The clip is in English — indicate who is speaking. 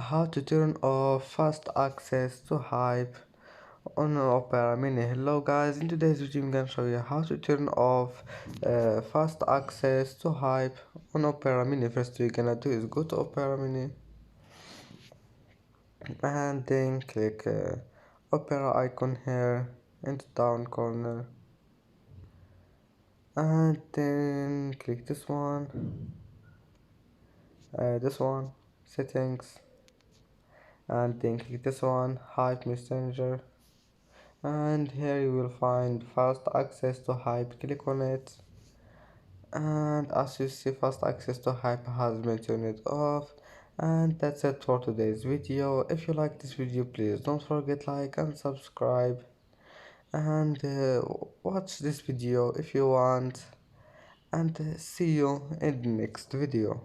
Speaker 1: How to turn off fast access to Hype on Opera Mini. Hello guys, in today's video I'm gonna show you how to turn off fast access to Hype on Opera Mini. First we're gonna do is go to Opera Mini and then click Opera icon here in the down corner and then click this one, settings, and then click this one, Hype Messenger, and here you will find fast access to Hype. Click on it, and as you see, fast access to Hype has been turned off. And that's it for today's video. If you like this video, please don't forget like and subscribe, and watch this video if you want, and see you in the next video.